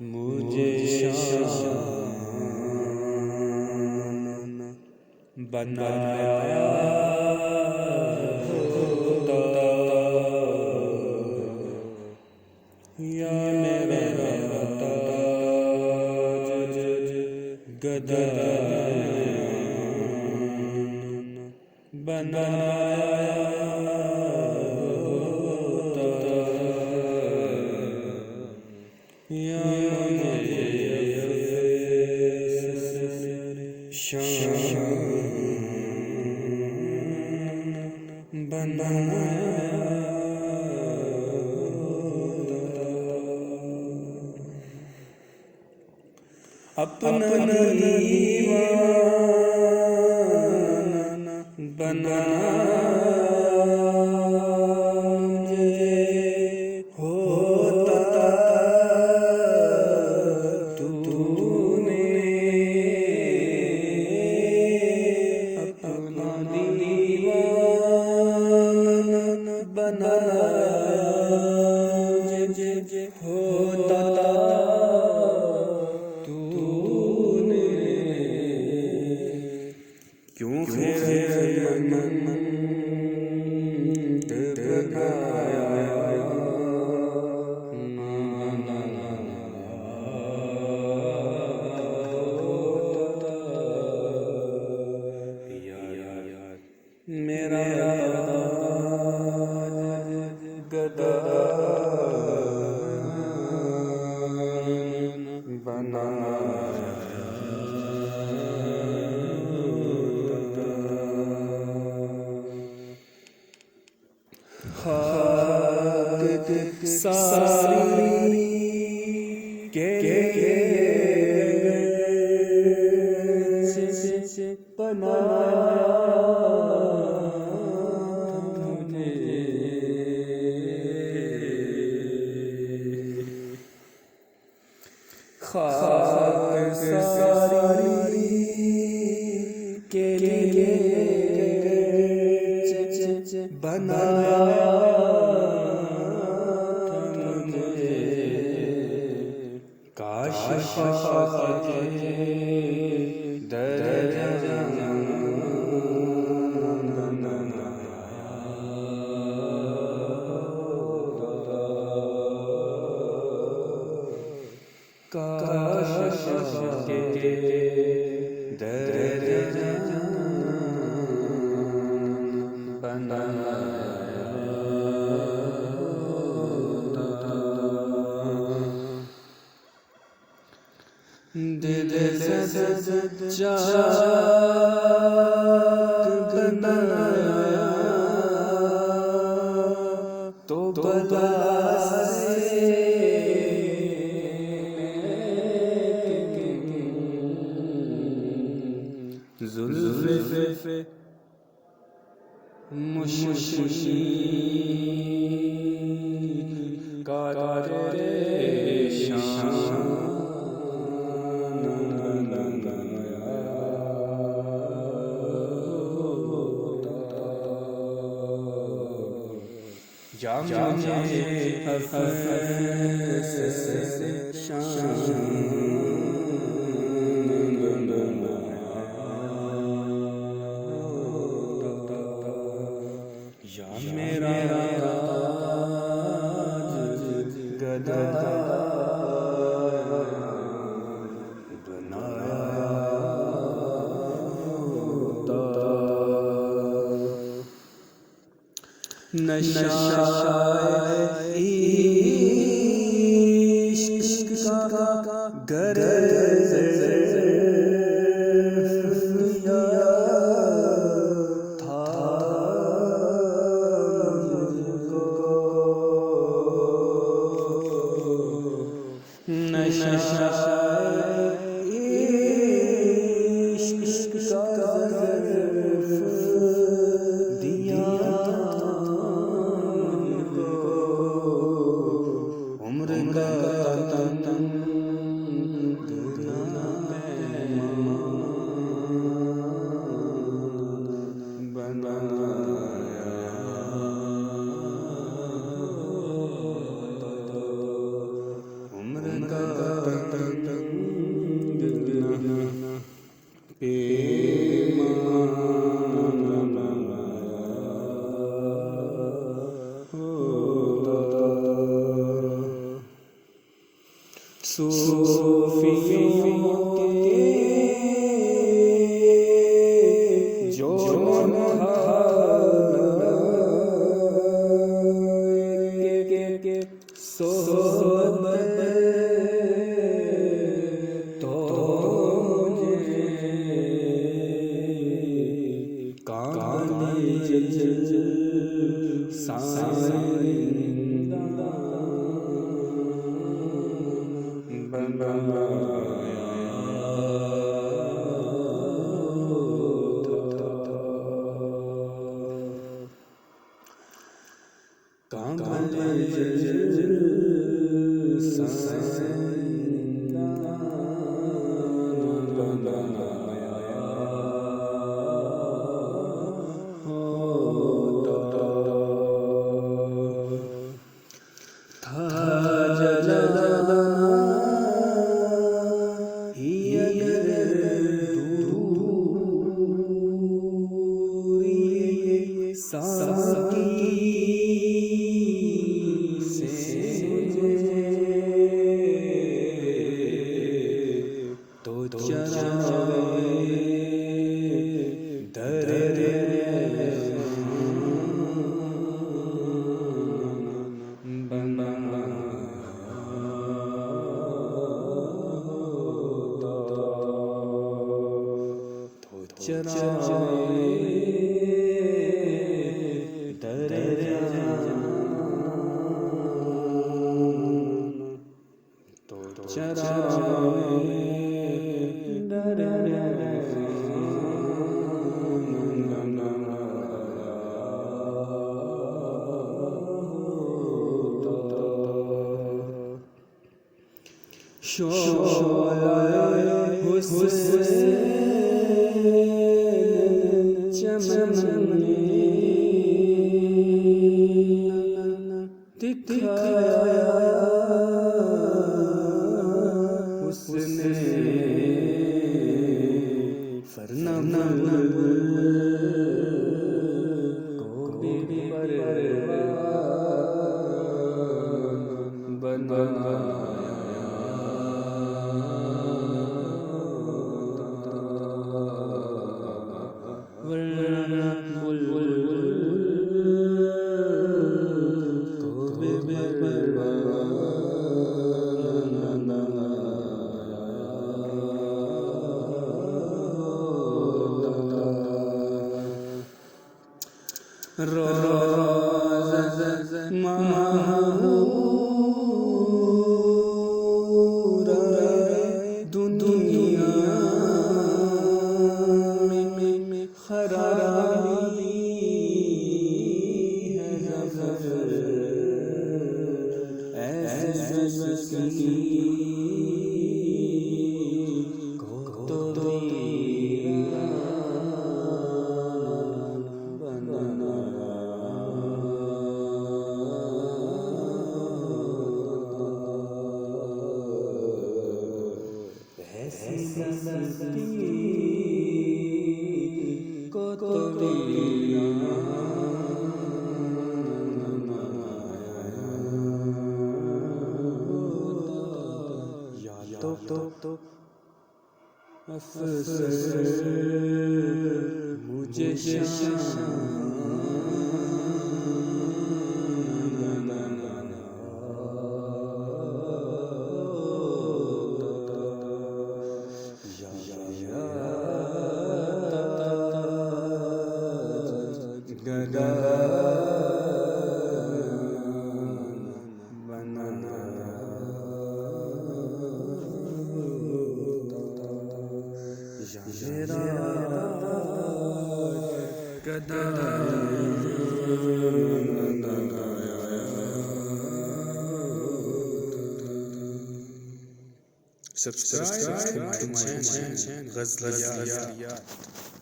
मुझे शान बनाया होता या मेरा ताज गदा बनाया होता या शान बनाया अपना दीवाना बना मुझे होता तूने अपना दीवाना बना मुझे होता क्यों बनाया मेरा गदा बनाया खाक सारी के बनाया मुझे खाक सारी के बनाया मुझे काश दिल से चाक बनाया तो बला से जुल्फ़े मुश्की कारे शान जाने हफ़स शान या मेरा गदा बनाया नशा इश्क का गरज़ लिया था मुझको नशा इश्क का गरज़ दिया उम्र का तन सूफियों के जो के सोहबत तो काले जल साइंदा बनाया काले जल साइंदा बनाया था जलाना साकी से तो चरावे दरे चरावे तो चरावे शोले हुस्न चमन दिखाया उसने फरनामुल को बनाया रोज़ महूर दुनिया में खराबी है ज़फ़र ऐसे को तो को तो या तो अफसोस मुझे Subscribe to my channel Ghazliyat.